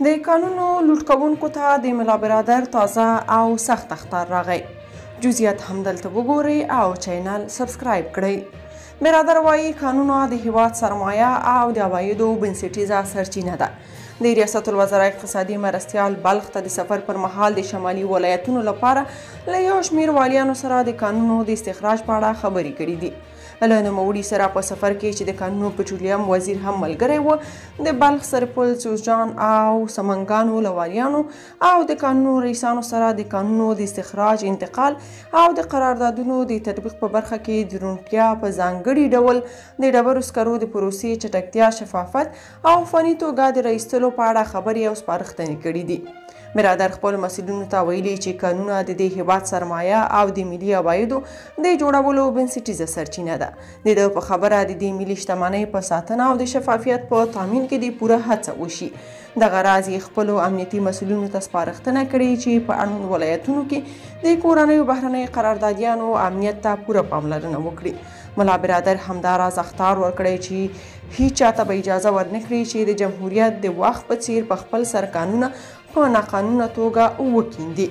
د قانونو لوټ کوونکو ته د ملا برادر تازه او سخت اخطار راغی. جزئیات همدلته وګورئ او چینل سبسکرایب کړئ. برادر وایي قانونو د هیواد سرمایه او د عوایدو بنسټیزه سرچینه ده. د ریاست الوزرا اقتصادي مرستیال بلخ ته د سفر پر مهال د شمالي ولایتونو لپاره له یو شمېر والیانو سره د قانونو د استخراج په اړه خبرې کړې دي. له نوموړي سره په سفر کې چې د قانونو پټرولیم وزیر هم ملګری و، د بلخ سرپل جوزجان او سمنګانو له والیانو او د قانونو رئیسانو سره د قانونو د استخراج، انتقال او د قراردادونو د تطبیق په برخه کې د روڼتیا په ځانګړي ډول د ډبرو سکرو د پروسې چټکتیا، شفافیت او فني توګه د رایستلو په اړه خبرې او سپارښتنې کړي دي. برادر خپل مسؤلینو ته ویلي چې قانونونه د دې هیواد سرمایه او د ملي عوایدو د جوړولو بنسټیزه سرچینه ده. د ده په خبره د دې ملي شتمنۍ په ساتنه او د شفافیت په تامین کې د پوره هڅه وشي. دغه راز یې خپلو امنیتي مسؤلینو ته سپارښتنه کړې چې په اړوند ولایتونو کې د کورنیو بهرنیو قراردادیانو امنیت ته پوره پاملرنه وکړي. ملا برادر همداراز اخطار ورکړی چې هیڅ چاته به اجازه ورنکړي چې د جمهوریت د وخت په څیر په خپل سر قانونه په ناقانونه توګه وکیندي.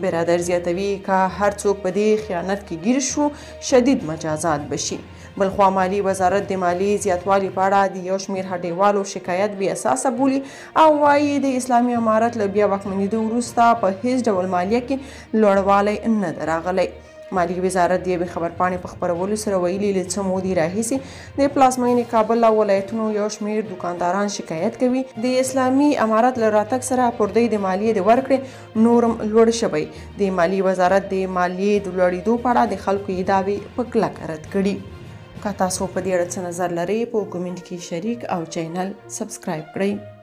برادر زیاتوي که هر څوک په دې خیانت کې ګیر شو شدید مجازات بشي. بلخوا مالی وزارت د مالی زیاتوالي په اړه د یو شمېر هټیوالو شکایت بې اساسه بولي او وایي د اسلامي امارت له بیا واکمنېدو وروسته په هیڅ ډول مالیه کې لوړوالی نه ده راغلی. مالی وزارت د یوې خبرپاڼې په خپرولو سره ویلي له څه مودې راهیسې د پلازمینې کابل او ولایتونو یو شمېر دوکانداران شکایت کوي د اسلامي امارت له راتګ سره پردې د مالیې د ورکړې نورم لوړ شوی. د مالی وزارت د مالیې د لوړېدو په اړه د خلکو ادعاوې په کلکه رد کړي. که تاسو په دې اړه څه نظر لرئ په کومنټ کې شریک او چینل سبسکرایب کړئ.